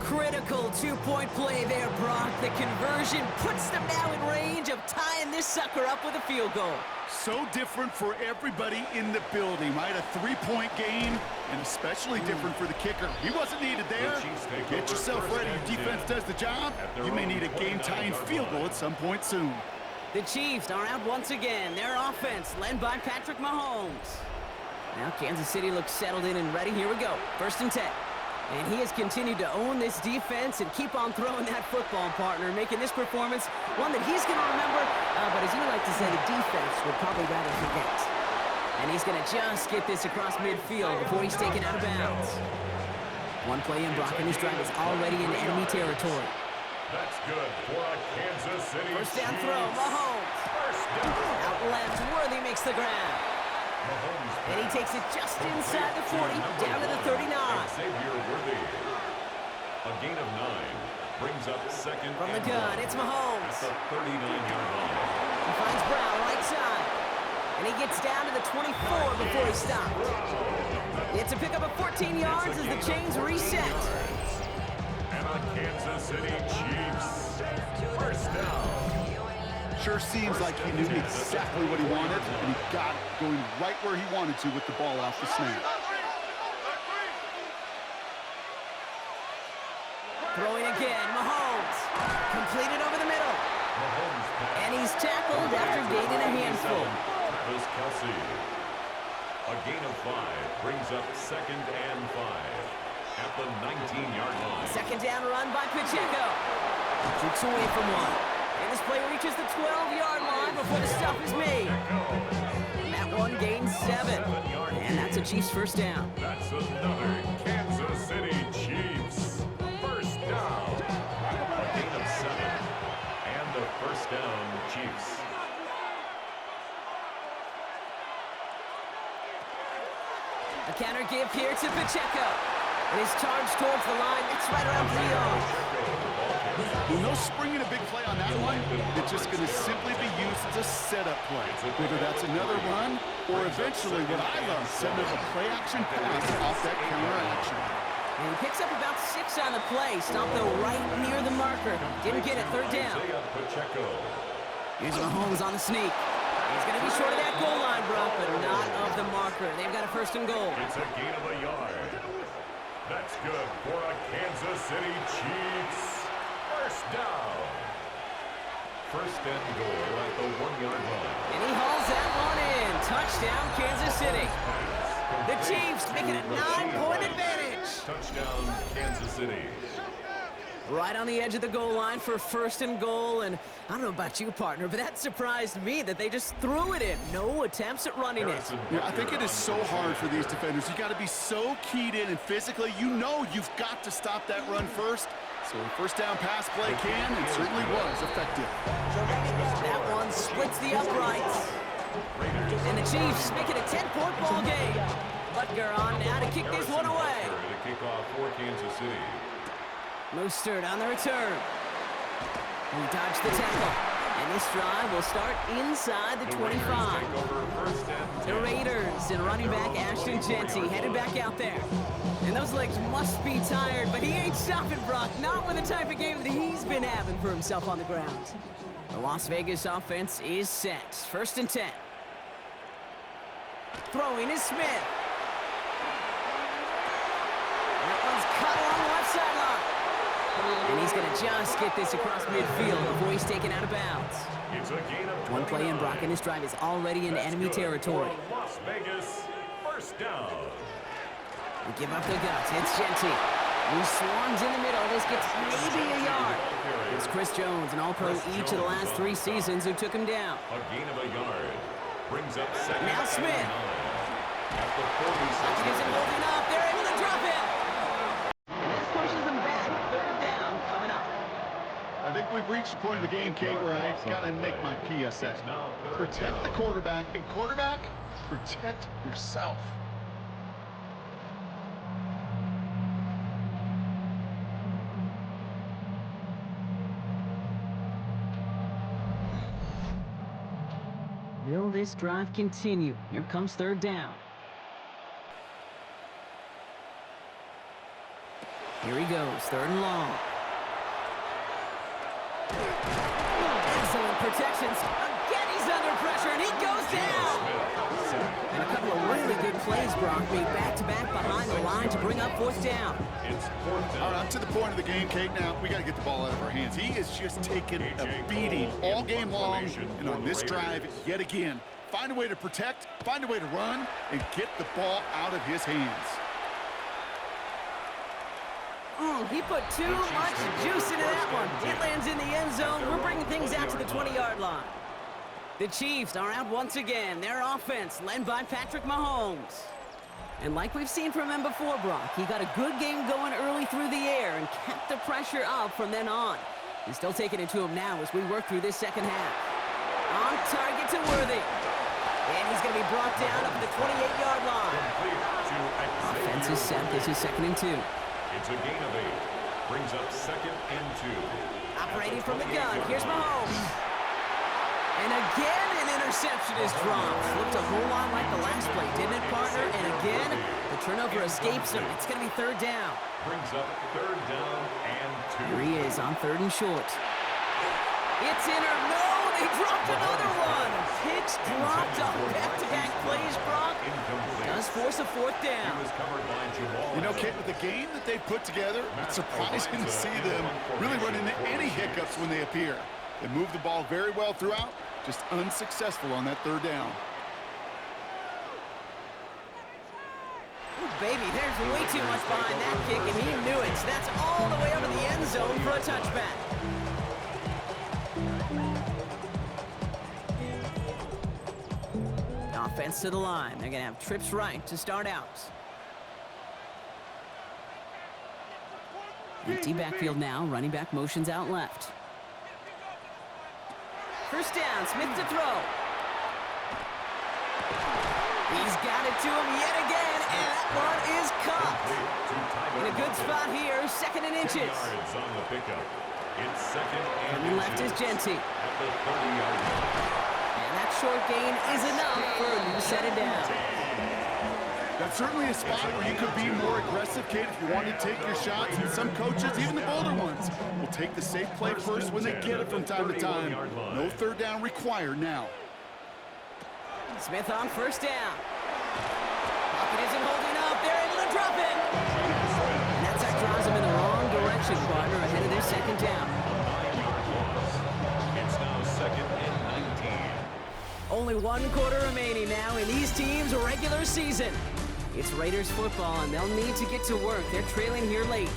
Critical 2-point play there, Brock. The conversion puts them now in range of tying this sucker up with a field goal. So different for everybody in the building, right? A 3-point game, and especially different for the kicker. He wasn't needed there. Get yourself ready. Your defense does the job. You may need a game-tying field goal at some point soon. The Chiefs are out once again. Their offense led by Patrick Mahomes. Now Kansas City looks settled in and ready. Here we go. 1st and 10. And he has continued to own this defense and keep on throwing that football, partner, making this performance one that he's going to remember, but as you like to say, the defense would probably rather forget. And he's going to just get this across midfield before he's taken out of bounds. One play in, Brock, and this drive is already in enemy territory. That's good for a Kansas City. 1st down throw, Mahomes. Out left, Worthy makes the ground. And he takes it just inside the 40, down to the 39. Xavier Worthy. A gain of 9 brings up 2nd. From the gun, it's Mahomes. At the 39-yard line. He finds Brown right side. And he gets down to the 24 before he stops. It's a pickup of 14 yards as the chains reset. And a Kansas City Chiefs 1st down. Sure seems like he knew exactly what he wanted, and he got it going right where he wanted to with the ball off the snap. Throwing again, Mahomes. Completed over the middle. And he's tackled after gaining a handful. Travis Kelce. A gain of 5 brings up 2nd and 5 at the 19-yard line. 2nd down run by Pacheco. Kicks away from one. And this play reaches the 12-yard line before the stop is made. And that one gains 7. And that's a Chiefs 1st down. That's another Kansas City Chiefs 1st down. A gain of 7. And the 1st down Chiefs. A counter give here to Pacheco. And his charge towards the line. It's right around 3 yards. No springing a big play on that one. It's just going to simply be used as a setup play. Whether that's another run or eventually what I love, setting up a play-action pass off that counter action. And he picks up about 6 on the play. Stopped though right near the marker. Didn't get it. 3rd down. Pacheco. Here's Mahomes on the sneak. He's going to be short of that goal line, Brock, but not of the marker. They've got a 1st and goal. It's a gain of a yard. That's good for a Kansas City Chiefs 1st down. 1st and goal at the 1-yard line. And he hauls that one in. Touchdown, Kansas City. The Chiefs making a 9-point advantage. Touchdown, Kansas City. Right on the edge of the goal line for 1st and goal. And I don't know about you, partner, but that surprised me that they just threw it in. No attempts at running it. Yeah, I think it is so hard for these defenders. You got to be so keyed in and physically, you know you've got to stop that run first. So a 1st down pass play can and certainly was effective. That one splits the uprights. And the Chiefs make it a 10-point ball game. Butker on now to kick this one away. The kickoff for Kansas City. Mostert on the return. He dodged the tackle. And this drive will start inside the 25. The Raiders and running back Ashton Jeanty headed back out there. And those legs must be tired, but he ain't stopping, Brock. Not with the type of game that he's been having for himself on the ground. The Las Vegas offense is set. 1st and 10. Throwing is Smith. That one's cut along the left sideline. And he's going to just get this across midfield before he's taken out of bounds. It's a gain of 29. One play in, Brock, and this drive is already into enemy territory. Las Vegas, 1st down. We give up the guts. It's Jeanty. He swarms in the middle. This gets maybe a yard. It's Chris Jones, an All-Pro each of the last 3 seasons, who took him down. A gain of a yard. Brings up 2nd. Now Smith. At the 46. It isn't holding up. They're able to drop it. And this pushes them back. 3rd down coming up. I think we've reached the point of the game, Kate, where I got to make my PSA. Protect the quarterback. And quarterback, protect yourself. Will this drive continue? Here comes 3rd down. Here he goes, 3rd and long. Excellent protections. Again, he's under pressure, and he goes down. And a couple of really good plays, Brock, made back-to-back behind the line to bring up 4th down. It's 4th down. All right, I'm to the point of the game, Kate. Now, we got to get the ball out of our hands. He is just taking a beating all game long. And on this drive, yet again, find a way to protect, find a way to run, and get the ball out of his hands. He put too much juice into that one. It lands in the end zone. We're bringing things out to the 20-yard line. The Chiefs are out once again. Their offense led by Patrick Mahomes. And like we've seen from him before, Brock, he got a good game going early through the air and kept the pressure up from then on. He's still taking it to him now as we work through this 2nd half. On target to Worthy. And he's going to be brought down up at the 28-yard line. Offense is set. This is 2nd and 2. It's a gain of 8. Brings up 2nd and 2. Operating from the gun. Here's Mahomes. And again, an interception is dropped. Looked a whole lot like the last play, didn't it, partner? And again, the turnover escapes him. It's going to be 3rd down. Brings up 3rd down and 2. Here he is on 3rd and short. It's in or no, they dropped another one. Picks dropped on back-to-back plays, Brock. Does force a 4th down. He was covered by Jamal. You know, Kate, with the game that they've put together, it's surprising to see them really run into any hiccups when they appear. They move the ball very well throughout, just unsuccessful on that 3rd down. Ooh, baby, there's way too much behind that kick, and he knew it. So that's all the way over the end zone for a touchback. Offense to the line. They're going to have trips right to start out. Empty backfield now. Running back motions out left. 1st down. Smith to throw. He's got it to him yet again, and that one is caught. In a good spot here. 2nd and inches. Yards on the pickup. It's 2nd and Coming left is Jeanty. At the 30-yard line. And that short gain is enough for a new set it down. That's certainly a spot where you could be more aggressive, Kate, if you want to take your shots. And some coaches, even the bolder ones, will take the safe play first when they get it from time to time. No 3rd down required now. Smith on 1st down. Pocket isn't holding up. They're able to drop it. And that sack draws him in the wrong direction, partner, ahead of their 2nd down. It's now 2nd and 19. Only 1 quarter remaining now in these teams' regular season. It's Raiders football, and they'll need to get to work. They're trailing here late.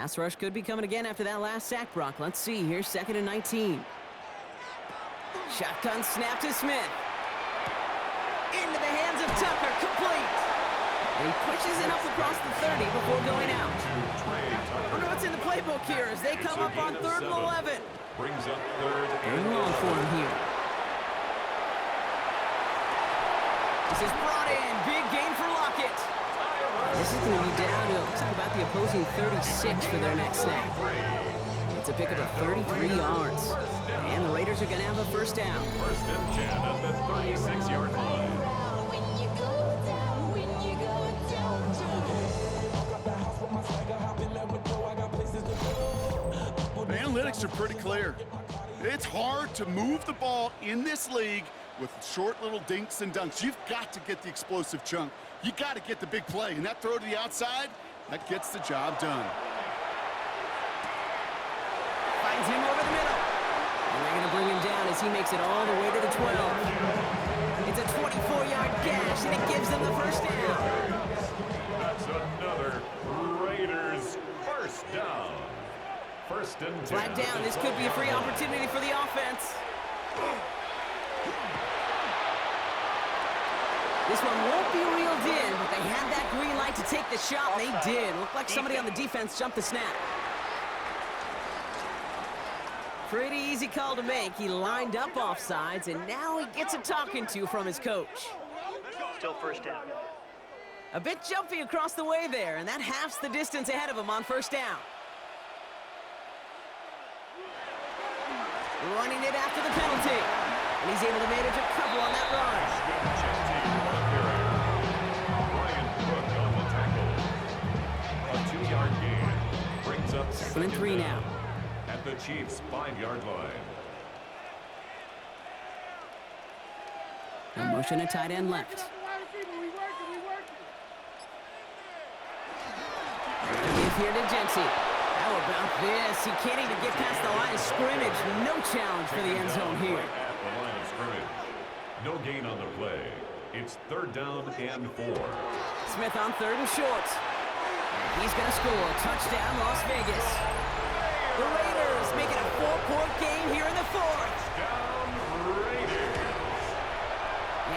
Pass rush could be coming again after that last sack, Brock. Let's see here, 2nd and 19. Shotgun snap to Smith. Into the hands of Tucker, complete. And he pushes it up across the 30 before going out. I wonder what's in the playbook here as they come up on 3rd and 11. Brings up 3rd and long for him here. This is brought in. Big gain for Lockett. This is going to be down to, looks like about the opposing 36 for their next snap. It's a pickup of 33 yards. And the Raiders are going to have a first down. 1st and 10 at the 36-yard line. The analytics are pretty clear. It's hard to move the ball in this league with short little dinks and dunks. You've got to get the explosive chunk. You got to get the big play. And that throw to the outside, that gets the job done. Finds him over the middle. And they're going to bring him down as he makes it all the way to the 12. It's a 24-yard gash, and it gives them the first down. That's another Raiders first down. 1st and 10. Flag down. This could be a free opportunity for the offense. This one won't be reeled in, but they had that green light to take the shot, and they did. Looked like somebody on the defense jumped the snap. Pretty easy call to make. He lined up offsides, and now he gets a talking to from his coach. Still first down. A bit jumpy across the way there, and that halves the distance ahead of him on first down. Running it after the penalty, and he's able to manage a couple on that run. Brian Cook on the tackle. A 2-yard gain brings up 2nd and 3 now. At the Chiefs' 5-yard line. A motion a tight end left. Give here to Jency. How about this? He can't even get past the line of scrimmage. No challenge for the end zone here. At the line of scrimmage. No gain on the play. It's 3rd down and 4. Smith on 3rd and short. He's going to score. Touchdown, Las Vegas. The Raiders make it a 4-point game here in the 4th. Down Raiders.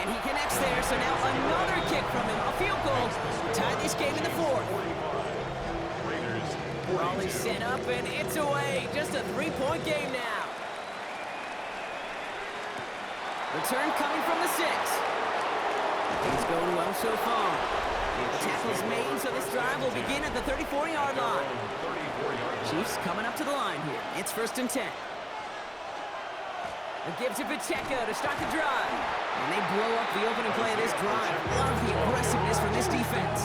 And he connects there, so now another kick from him. A field goal to tie this game in the 4th. Raiders. Raleigh set up, and it's away. Just a 3-point game now. Return coming from the 6. He's going well so far. The tackle's made, so this drive will begin at the 34-yard line. Chiefs coming up to the line here. It's 1st and 10. It gives to Pacheco to start the drive. And they blow up the opening play of this drive. Love the aggressiveness from this defense.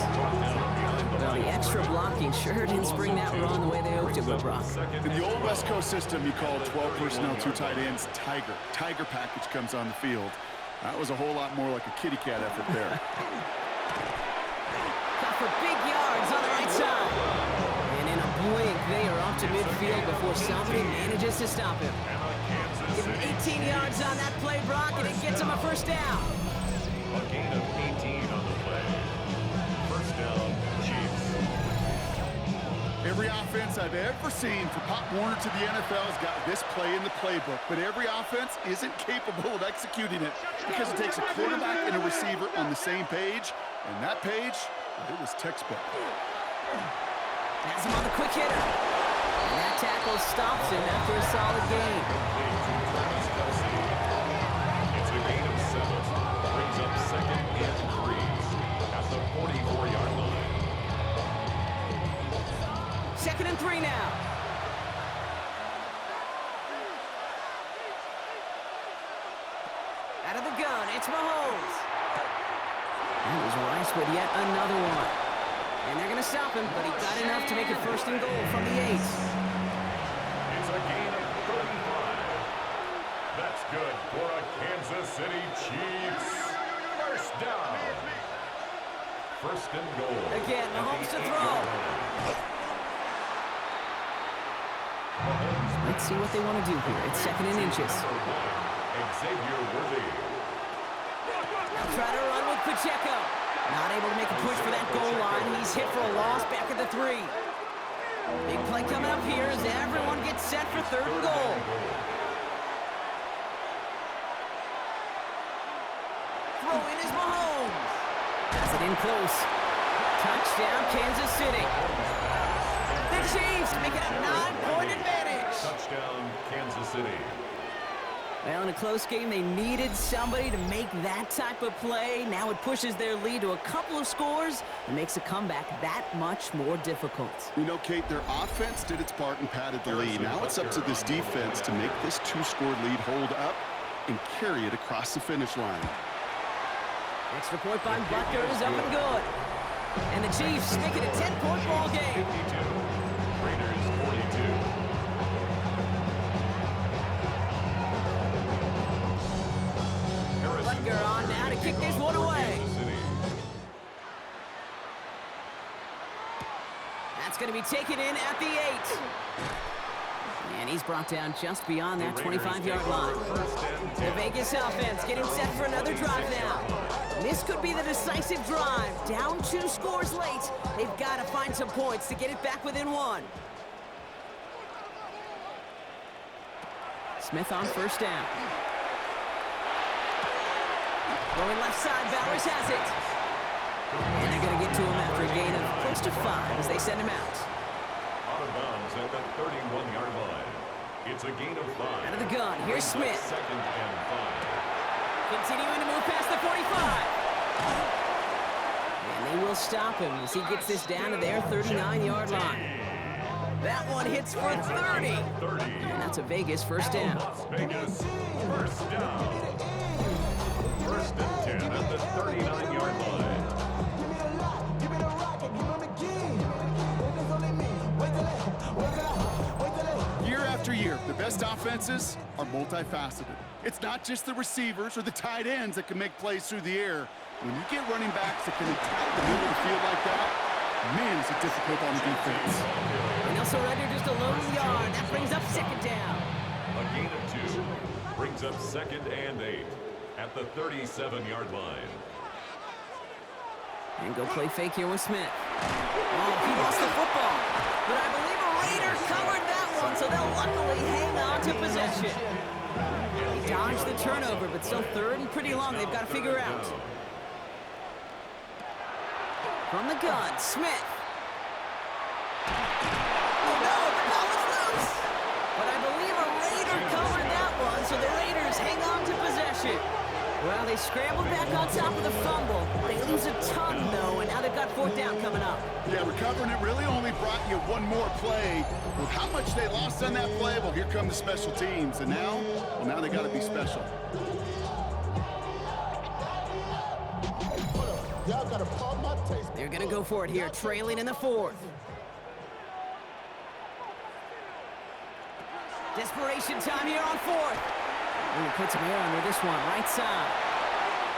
Well, the extra blocking sure didn't spring that run the way they hoped it would, Brock. In the old West Coast system, you call 12 personnel, 2 tight ends, Tiger. Tiger package comes on the field. That was a whole lot more like a kitty cat effort there. Got for big yards on the right side. And in a blink, they are off to midfield before somebody manages to stop him. Give him 18 yards on that play, Brock, and it gets him a first down. A gain of 18 on the play. First down, Chiefs. Every offense I've ever seen from Pop Warner to the NFL has got this play in the playbook, but every offense isn't capable of executing it because it takes a quarterback and a receiver on the same page, and that page, it was textbook. Has him on the quick hitter. And that tackle stops him after a solid gain. It's a gain of 7. Brings up 2nd and 3 at the 44-yard line. 2nd and 3 now. Out of the gun, it's Mahomes. That was Rice with yet another one. And they're going to stop him, but he got enough to make it 1st and goal from the 8. It's a gain of 35. That's good for a Kansas City Chiefs. First down. 1st and goal. Again, Mahomes to throw. Let's see what they want to do here. It's 2nd and inches. Xavier Worthy. Now try to run with Pacheco. Not able to make a push for that goal line. He's hit for a loss back at the 3. Big play coming up here as everyone gets set for third and goal. Throw in is Mahomes. Has it in close. Touchdown, Kansas City. The Chiefs make it a 9-point advantage. Touchdown, Kansas City. Well, in a close game, they needed somebody to make that type of play. Now it pushes their lead to a couple of scores and makes a comeback that much more difficult. You know, Kate, their offense did its part and padded the lead. Now it's up to this defense to make this 2-score lead hold up and carry it across the finish line. Extra point by Butker is up and good. And the Chiefs make it a 10-point ball game. 52. Raiders 42. Butker on now to kick this one away. That's going to be taken in at the 8. And he's brought down just beyond that 25-yard line. The Vegas offense getting set for another drive now. This could be the decisive drive. Down 2 scores late. They've got to find some points to get it back within 1. Smith on first down. Going left side, Bowers has it. And they're going to get to him after a gain of close to 5 as they send him out. Out of bounds at the 31-yard line. It's a gain of 5. Out of the gun, here's Smith. Second and 5. Continuing to move past the 45. And they will stop him as he gets this down to their 39-yard line. That one hits for 30. And that's a Vegas first down. Las Vegas first down. First and 10 at the 39-yard line. Year after year, the best offenses are multifaceted. It's not just the receivers or the tight ends that can make plays through the air. When you get running backs that can attack the middle of the field like that, man, is it difficult on the defense. And also Ryder just a lone yard. That brings up second down. A gain of 2 brings up second and 8 at the 37-yard line. And go play fake here with Smith. Oh, he lost the football. But I believe a Raider covered that one, so they'll luckily hang on to possession. He dodged the turnover, but still third and pretty long they've got to figure out. From the gun, Smith. Oh no, the ball is loose. But I believe a Raider covered that one, so the Raiders hang on to possession. Well, they scrambled back on top of the fumble. They lose a ton, though, and now they've got 4th down coming up. Yeah, recovering it really only brought you one more play. With how much they lost on that play, well, here come the special teams. And now, well, now they got to be special. They're going to go for it here, trailing in the 4th. Desperation time here on 4th. Ooh, put some air under this one, right side.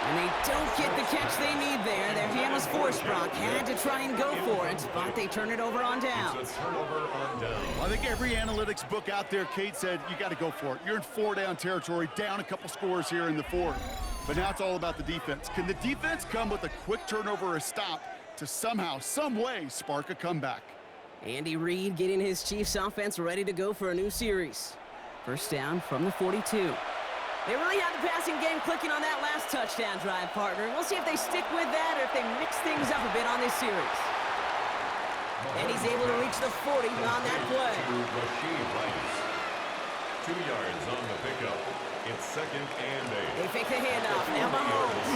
And they don't get the catch they need there. Their hand was forced, Brock. Had to try and go for it, but they turn it over on downs. It's a turnover on down. I think every analytics book out there, Kate said, you got to go for it. You're in 4-down territory, down a couple scores here in the 4th. But now it's all about the defense. Can the defense come with a quick turnover or a stop to somehow, some way, spark a comeback? Andy Reid getting his Chiefs offense ready to go for a new series. First down from the 42. They really have the passing game clicking on that last touchdown drive, partner. We'll see if they stick with that or if they mix things up a bit on this series. And he's able to reach the 40 on that play. Rashid Rice. 2 yards on the pickup. It's second and 8. They fake the handoff. Now Mahomes.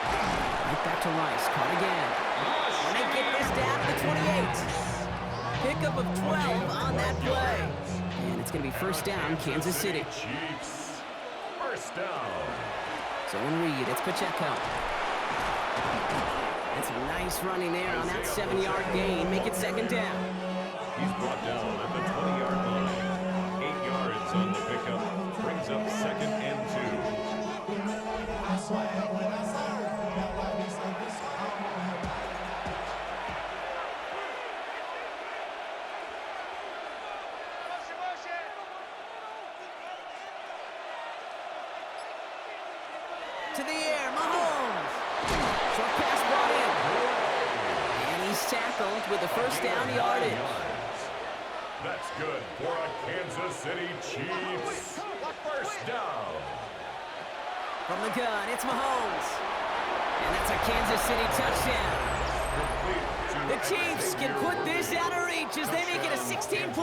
Right back to Rice. Caught again. And they get this down to the 28. Pickup of 12 on that play. And it's going to be first down, Kansas City. Chiefs. First down. Zone read. It's Pacheco. That's some nice running there on that 7-yard gain. Make it second down. He's brought down at the 20-yard line. 8 yards on the pickup. Brings up second and 2. To the air, Mahomes. Short pass brought in. And he's tackled with the first down yardage. That's good for a Kansas City Chiefs first down. From the gun, it's Mahomes. And that's a Kansas City touchdown. The Chiefs can put this out of reach as they make it a 16-point